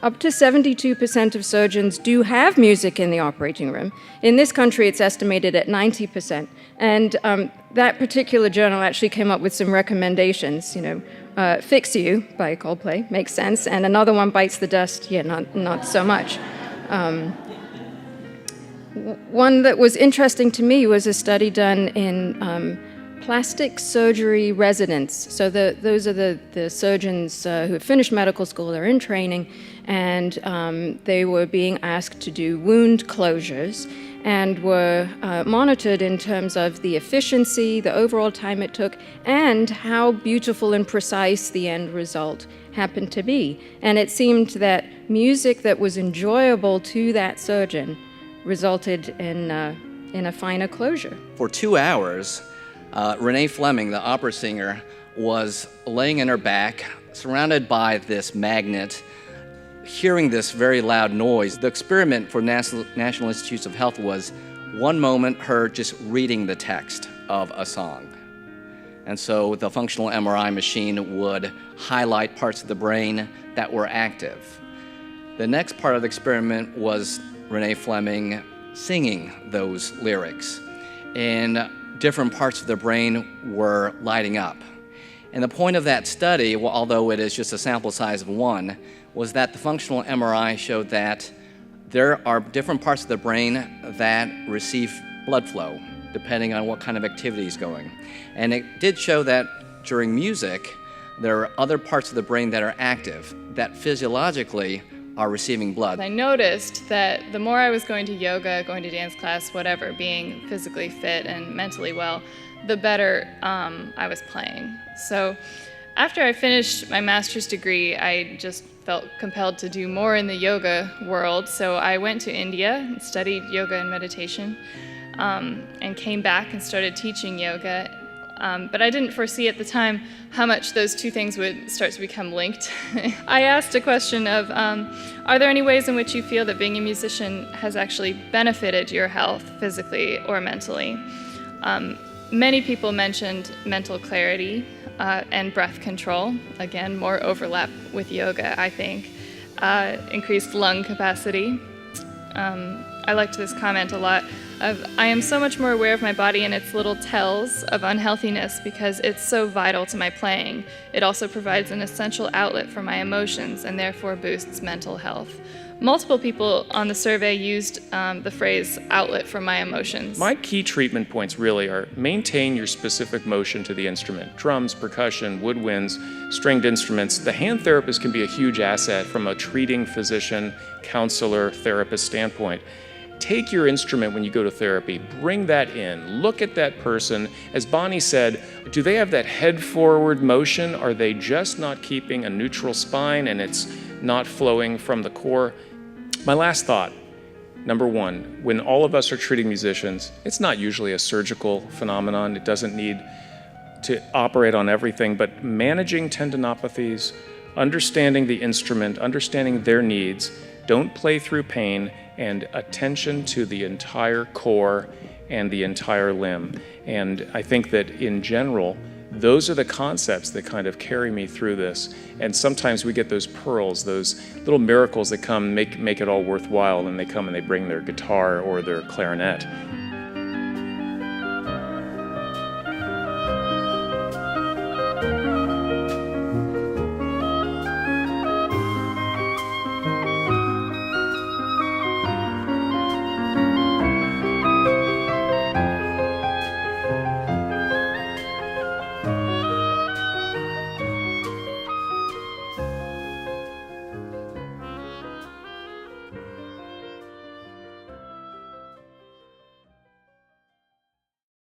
Up to 72% of surgeons do have music in the operating room. In this country, it's estimated at 90%. And that particular journal actually came up with some recommendations. Fix You by Coldplay makes sense, and another one, Bites the Dust, not so much. One that was interesting to me was a study done in plastic surgery residents. So those are the surgeons who have finished medical school, they're in training, and they were being asked to do wound closures and were monitored in terms of the efficiency, the overall time it took, and how beautiful and precise the end result happened to be. And it seemed that music that was enjoyable to that surgeon resulted in a finer closure. For 2 hours, Renee Fleming, the opera singer, was laying in her back, surrounded by this magnet, hearing this very loud noise. The experiment for National Institutes of Health was one moment her just reading the text of a song. And so the functional MRI machine would highlight parts of the brain that were active. The next part of the experiment was Renee Fleming singing those lyrics, and different parts of the brain were lighting up. And the point of that study, although it is just a sample size of one, was that the functional MRI showed that there are different parts of the brain that receive blood flow, depending on what kind of activity is going. And it did show that during music, there are other parts of the brain that are active, that physiologically are receiving blood. I noticed that the more I was going to yoga, going to dance class, whatever, being physically fit and mentally well, the better I was playing. So after I finished my master's degree, I just felt compelled to do more in the yoga world. So I went to India and studied yoga and meditation, and came back and started teaching yoga. But I didn't foresee at the time how much those two things would start to become linked. I asked a question of, are there any ways in which you feel that being a musician has actually benefited your health physically or mentally? Many people mentioned mental clarity and breath control. Again, more overlap with yoga, I think. Increased lung capacity. I liked this comment a lot. I am so much more aware of my body and its little tells of unhealthiness because it's so vital to my playing. It also provides an essential outlet for my emotions and therefore boosts mental health. Multiple people on the survey used the phrase outlet for my emotions. My key treatment points really are maintain your specific motion to the instrument. Drums, percussion, woodwinds, stringed instruments. The hand therapist can be a huge asset from a treating physician, counselor, therapist standpoint. Take your instrument when you go to therapy, bring that in, look at that person. As Bonnie said, do they have that head forward motion? Are they just not keeping a neutral spine and it's not flowing from the core? My last thought, number one, when all of us are treating musicians, it's not usually a surgical phenomenon. It doesn't need to operate on everything, but managing tendinopathies, understanding the instrument, understanding their needs, don't play through pain, and attention to the entire core and the entire limb. And I think that in general, those are the concepts that kind of carry me through this. And sometimes we get those pearls, those little miracles that come, make it all worthwhile, and they come and they bring their guitar or their clarinet.